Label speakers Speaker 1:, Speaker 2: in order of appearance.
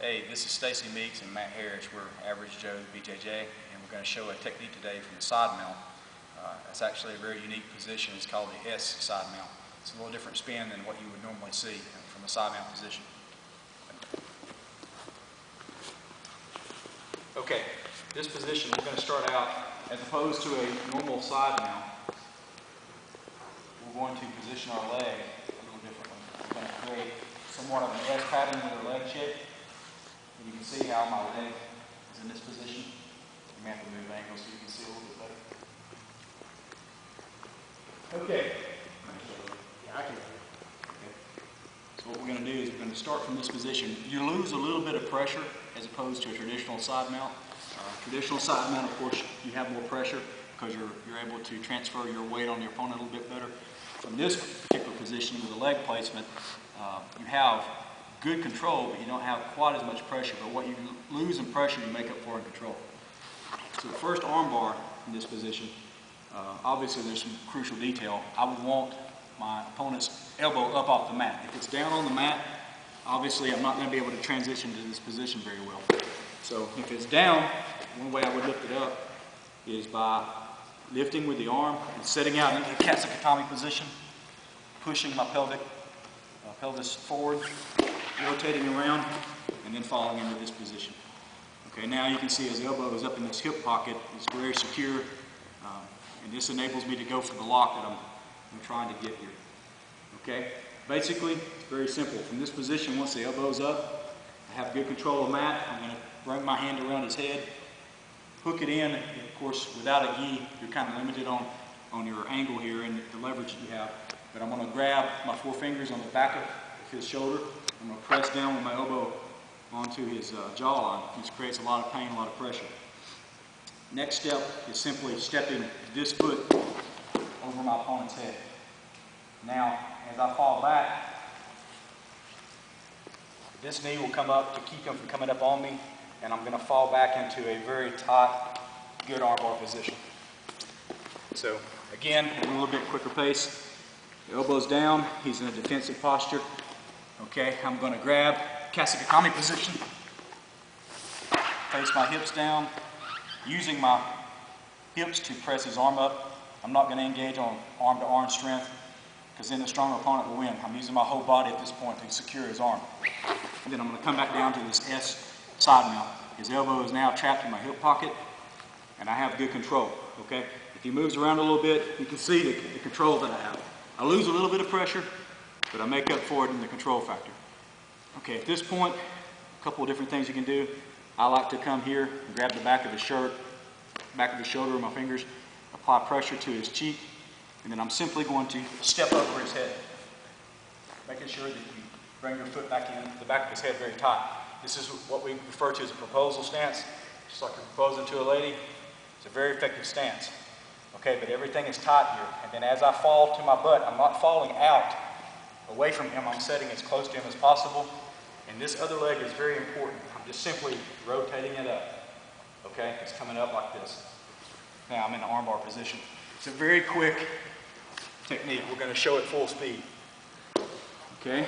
Speaker 1: Hey, this is Stacy Meeks and Matt Harris. We're Average Joe BJJ, and we're going to show a technique today from the side mount. It's actually a very unique position. It's called the S side mount. It's a little different spin than what you would normally see from a side mount position. Okay, this position we're going to start out as opposed to a normal side mount. We're going to position our leg a little differently. We're going to create somewhat of an S pattern with our leg shape. And you can see how my leg is in this position. You may have to move angles so you can see a little bit better. Okay. Yeah, I can. Okay. So what we're going to do is we're going to start from this position. You lose a little bit of pressure as opposed to a traditional side mount. Traditional side mount, of course, you have more pressure because you're able to transfer your weight on your opponent a little bit better. From this particular position with the leg placement, you have good control, but you don't have quite as much pressure. But what you lose in pressure, you make up for in control. So the first arm bar in this position, obviously there's some crucial detail. I would want my opponent's elbow up off the mat. If it's down on the mat, obviously I'm not going to be able to transition to this position very well. So if it's down, one way I would lift it up is by lifting with the arm and setting out into the Katsugatami position, pushing my pelvis forward, rotating around, and then falling into this position. Okay, now you can see his elbow is up in this hip pocket. It's very secure, and this enables me to go for the lock that I'm trying to get here. Okay, basically, it's very simple. From this position, once the elbow's up, I have good control of Matt. I'm going to bring my hand around his head, hook it in. Of course, without a gi, you're kind of limited on your angle here and the leverage that you have. But I'm going to grab my 4 fingers on the back of his shoulder. I'm going to press down with my elbow onto his jawline, which creates a lot of pain, a lot of pressure. Next step is simply stepping this foot over my opponent's head. Now, as I fall back, this knee will come up to keep him from coming up on me, and I'm going to fall back into a very tight, good armbar position. So, again, at a little bit quicker pace. The elbow's down, he's in a defensive posture. Okay, I'm going to grab Katsugatami position, face my hips down, using my hips to press his arm up. I'm not going to engage on arm-to-arm strength because then the stronger opponent will win. I'm using my whole body at this point to secure his arm. And then I'm going to come back down to this S side mount. His elbow is now trapped in my hip pocket, and I have good control. Okay, if he moves around a little bit, you can see the control that I have. I lose a little bit of pressure, but I make up for it in the control factor. Okay, at this point, a couple of different things you can do. I like to come here and grab the back of his shirt, back of his shoulder with my fingers, apply pressure to his cheek, and then I'm simply going to step over his head, making sure that you bring your foot back in, the back of his head very tight. This is what we refer to as a proposal stance, just like you're proposing to a lady. It's a very effective stance. Okay, but everything is tight here, and then as I fall to my butt, I'm not falling out away from him, I'm setting as close to him as possible. And this other leg is very important. I'm just simply rotating it up. Okay, it's coming up like this. Now I'm in the armbar position. It's a very quick technique. We're going to show it full speed. Okay.